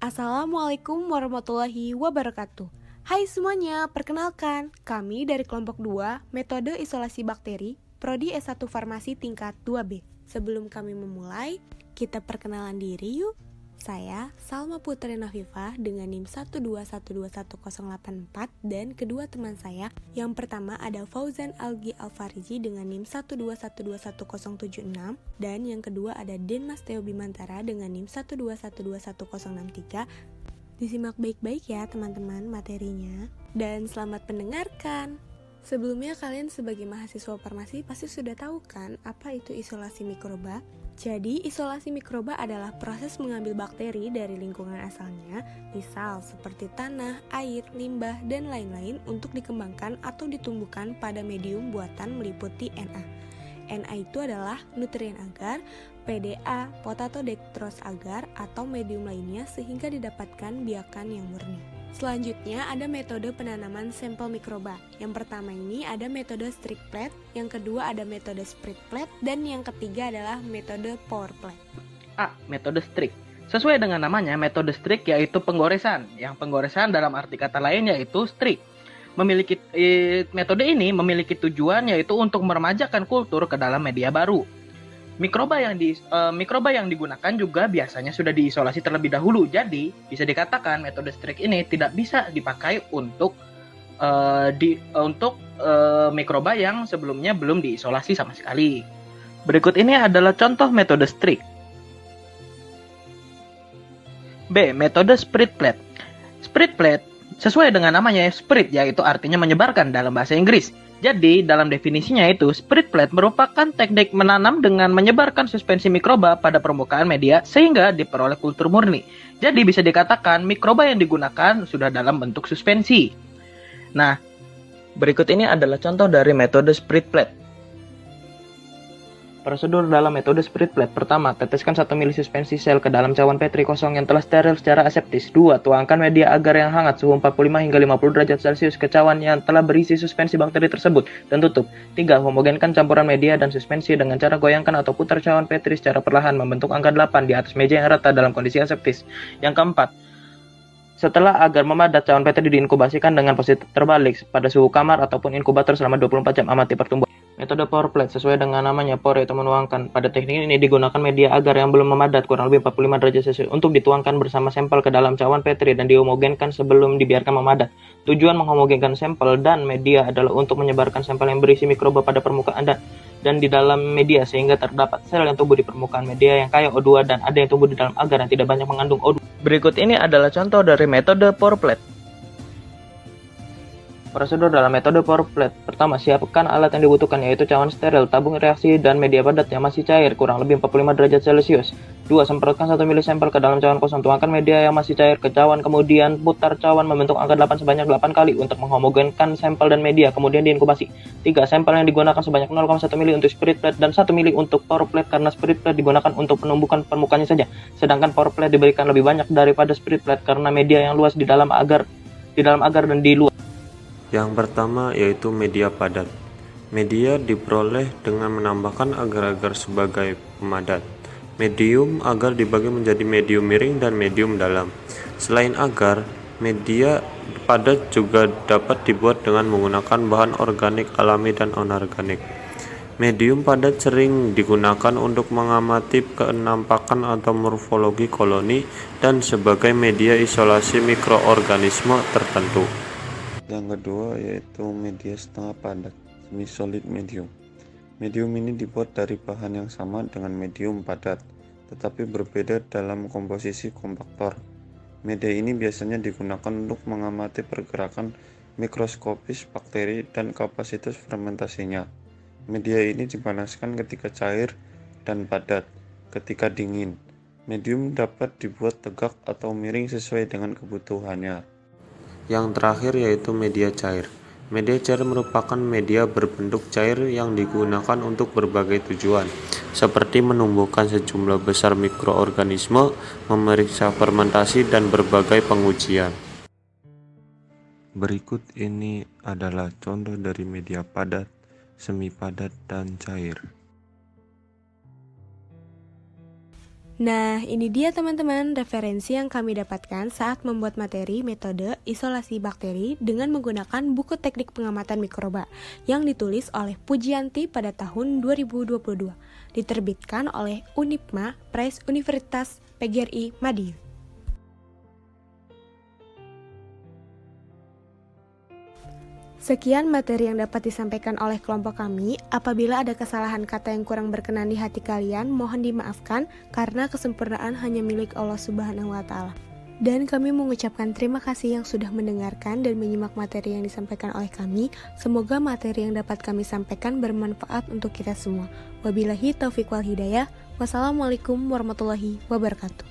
Assalamualaikum warahmatullahi wabarakatuh. Hai semuanya, perkenalkan, kami dari kelompok 2, Metode Isolasi Bakteri, Prodi S1 Farmasi tingkat 2B. Sebelum kami memulai, kita perkenalan diri yuk. Saya Salma Putri Nafifah dengan NIM 121211084 dan kedua teman saya. Yang pertama ada Fauzan Algi Alfariji dengan NIM 121211076 dan yang kedua ada Denmas Theo Bimantara dengan NIM 121211063. Disimak baik-baik ya teman-teman materinya dan selamat mendengarkan. Sebelumnya kalian sebagai mahasiswa farmasi pasti sudah tahu kan apa itu isolasi mikroba? Jadi, isolasi mikroba adalah proses mengambil bakteri dari lingkungan asalnya, misal seperti tanah, air, limbah, dan lain-lain untuk dikembangkan atau ditumbuhkan pada medium buatan meliputi Na. Na itu adalah nutrien agar, PDA, potato dextrose agar, atau medium lainnya sehingga didapatkan biakan yang murni. Selanjutnya ada metode penanaman sampel mikroba. Yang pertama ini ada metode strict plate, yang kedua ada metode spread plate, dan yang ketiga adalah metode pour plate. Metode strict. Sesuai dengan namanya, metode strict yaitu penggoresan. Yang penggoresan dalam arti kata lain yaitu strict. Metode ini memiliki tujuan yaitu untuk meremajakan kultur ke dalam media baru. Mikroba yang digunakan juga biasanya sudah diisolasi terlebih dahulu. Jadi, bisa dikatakan metode strict ini tidak bisa dipakai untuk mikroba yang sebelumnya belum diisolasi sama sekali. Berikut ini adalah contoh metode strict. B. Metode spread plate. Spread plate sesuai dengan namanya spread yaitu artinya menyebarkan dalam bahasa Inggris. Jadi, dalam definisinya itu, spread plate merupakan teknik menanam dengan menyebarkan suspensi mikroba pada permukaan media sehingga diperoleh kultur murni. Jadi, bisa dikatakan mikroba yang digunakan sudah dalam bentuk suspensi. Nah, berikut ini adalah contoh dari metode spread plate. Prosedur dalam metode spread plate. Pertama, teteskan 1 ml suspensi sel ke dalam cawan Petri kosong yang telah steril secara aseptis. 2. Tuangkan media agar yang hangat suhu 45 hingga 50 derajat Celcius ke cawan yang telah berisi suspensi bakteri tersebut dan tutup. 3. Homogenkan campuran media dan suspensi dengan cara goyangkan atau putar cawan Petri secara perlahan membentuk angka 8 di atas meja yang rata dalam kondisi aseptis. Yang keempat, setelah agar memadat, cawan Petri diinkubasikan dengan posisi terbalik pada suhu kamar ataupun inkubator selama 24 jam. Amati pertumbuhan. Metode pour plate sesuai dengan namanya, pour yaitu menuangkan. Pada teknik ini digunakan media agar yang belum memadat kurang lebih 45 derajat Celcius untuk dituangkan bersama sampel ke dalam cawan Petri dan dihomogenkan sebelum dibiarkan memadat. Tujuan menghomogenkan sampel dan media adalah untuk menyebarkan sampel yang berisi mikroba pada permukaan dan di dalam media sehingga terdapat sel yang tumbuh di permukaan media yang kaya O2 dan ada yang tumbuh di dalam agar yang tidak banyak mengandung O2. Berikut ini adalah contoh dari metode pour plate. Prosedur dalam metode pour plate. Pertama, siapkan alat yang dibutuhkan yaitu cawan steril, tabung reaksi, dan media padat yang masih cair kurang lebih 45 derajat Celcius. 2. Semprotkan 1 ml sampel ke dalam cawan kosong. Tuangkan media yang masih cair ke cawan, kemudian putar cawan membentuk angka 8 sebanyak 8 kali untuk menghomogenkan sampel dan media, kemudian diinkubasi. 3. Sampel yang digunakan sebanyak 0,1 ml untuk spread plate dan 1 ml untuk pour plate karena spread plate digunakan untuk penumbukan permukaannya saja, sedangkan pour plate diberikan lebih banyak daripada spread plate karena media yang luas di dalam agar dan di luar. Yang pertama yaitu media padat. Media diperoleh dengan menambahkan agar-agar sebagai pemadat. Medium agar dibagi menjadi medium miring dan medium dalam. Selain agar, media padat juga dapat dibuat dengan menggunakan bahan organik alami dan anorganik. Medium padat sering digunakan untuk mengamati kenampakan atau morfologi koloni dan sebagai media isolasi mikroorganisme tertentu. Yang kedua yaitu media setengah padat, semi-solid medium. Medium ini dibuat dari bahan yang sama dengan medium padat, tetapi berbeda dalam komposisi kompaktor. Media ini biasanya digunakan untuk mengamati pergerakan mikroskopis bakteri dan kapasitas fermentasinya. Media ini dipanaskan ketika cair dan padat ketika dingin. Medium dapat dibuat tegak atau miring sesuai dengan kebutuhannya. Yang terakhir yaitu media cair. Media cair merupakan media berbentuk cair yang digunakan untuk berbagai tujuan, seperti menumbuhkan sejumlah besar mikroorganisme, memeriksa fermentasi, dan berbagai pengujian. Berikut ini adalah contoh dari media padat, semi padat, dan cair. Nah, ini dia teman-teman referensi yang kami dapatkan saat membuat materi metode isolasi bakteri dengan menggunakan buku teknik pengamatan mikroba yang ditulis oleh Pujianti pada tahun 2022, diterbitkan oleh Unipma Press Universitas PGRI Madiun. Sekian materi yang dapat disampaikan oleh kelompok kami. Apabila ada kesalahan kata yang kurang berkenan di hati kalian, mohon dimaafkan karena kesempurnaan hanya milik Allah Subhanahu wa Ta'ala. Dan kami mengucapkan terima kasih yang sudah mendengarkan dan menyimak materi yang disampaikan oleh kami. Semoga materi yang dapat kami sampaikan bermanfaat untuk kita semua. Wabillahi taufiq wal hidayah. Wassalamualaikum warahmatullahi wabarakatuh.